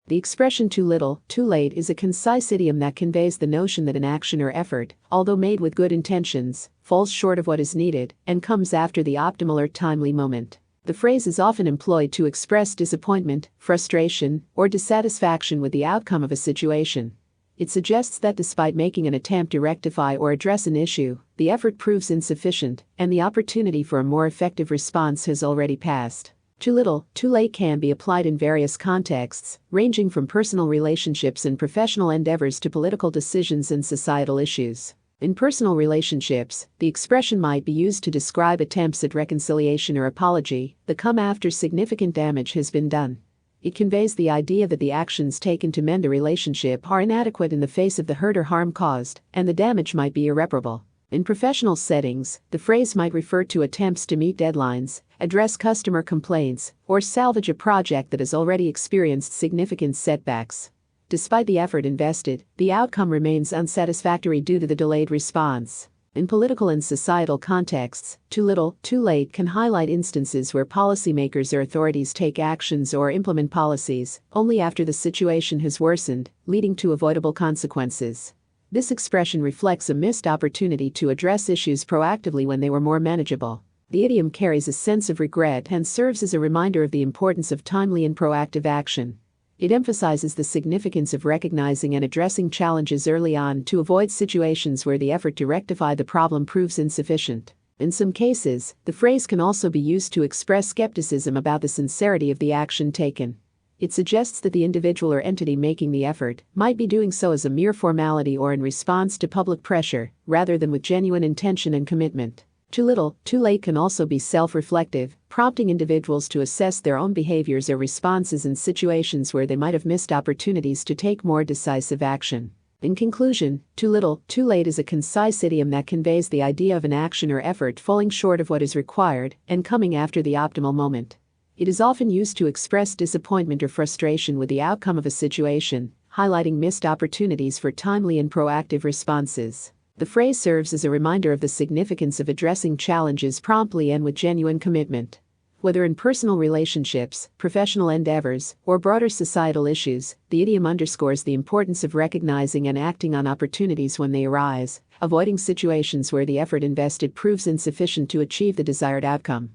The expression too little, too late is a concise idiom that conveys the notion that an action or effort, although made with good intentions, falls short of what is needed and comes after the optimal or timely moment. The phrase is often employed to express disappointment, frustration, or dissatisfaction with the outcome of a situation. It suggests that despite making an attempt to rectify or address an issue, the effort proves insufficient, and the opportunity for a more effective response has already passed. Too little, too late can be applied in various contexts, ranging from personal relationships and professional endeavors to political decisions and societal issues. In personal relationships, the expression might be used to describe attempts at reconciliation or apology that come after significant damage has been done. It conveys the idea that the actions taken to mend a relationship are inadequate in the face of the hurt or harm caused, and the damage might be irreparable. In professional settings, the phrase might refer to attempts to meet deadlines, address customer complaints, or salvage a project that has already experienced significant setbacks. Despite the effort invested, the outcome remains unsatisfactory due to the delayed response. In political and societal contexts, too little, too late can highlight instances where policymakers or authorities take actions or implement policies only after the situation has worsened, leading to avoidable consequences. This expression reflects a missed opportunity to address issues proactively when they were more manageable. The idiom carries a sense of regret and serves as a reminder of the importance of timely and proactive action. It emphasizes the significance of recognizing and addressing challenges early on to avoid situations where the effort to rectify the problem proves insufficient. In some cases, the phrase can also be used to express skepticism about the sincerity of the action taken. It suggests that the individual or entity making the effort might be doing so as a mere formality or in response to public pressure, rather than with genuine intention and commitment. Too little, too late can also be self-reflective, prompting individuals to assess their own behaviors or responses in situations where they might have missed opportunities to take more decisive action. In conclusion, too little, too late is a concise idiom that conveys the idea of an action or effort falling short of what is required and coming after the optimal moment. It is often used to express disappointment or frustration with the outcome of a situation, highlighting missed opportunities for timely and proactive responses. The phrase serves as a reminder of the significance of addressing challenges promptly and with genuine commitment. Whether in personal relationships, professional endeavors, or broader societal issues, the idiom underscores the importance of recognizing and acting on opportunities when they arise, avoiding situations where the effort invested proves insufficient to achieve the desired outcome.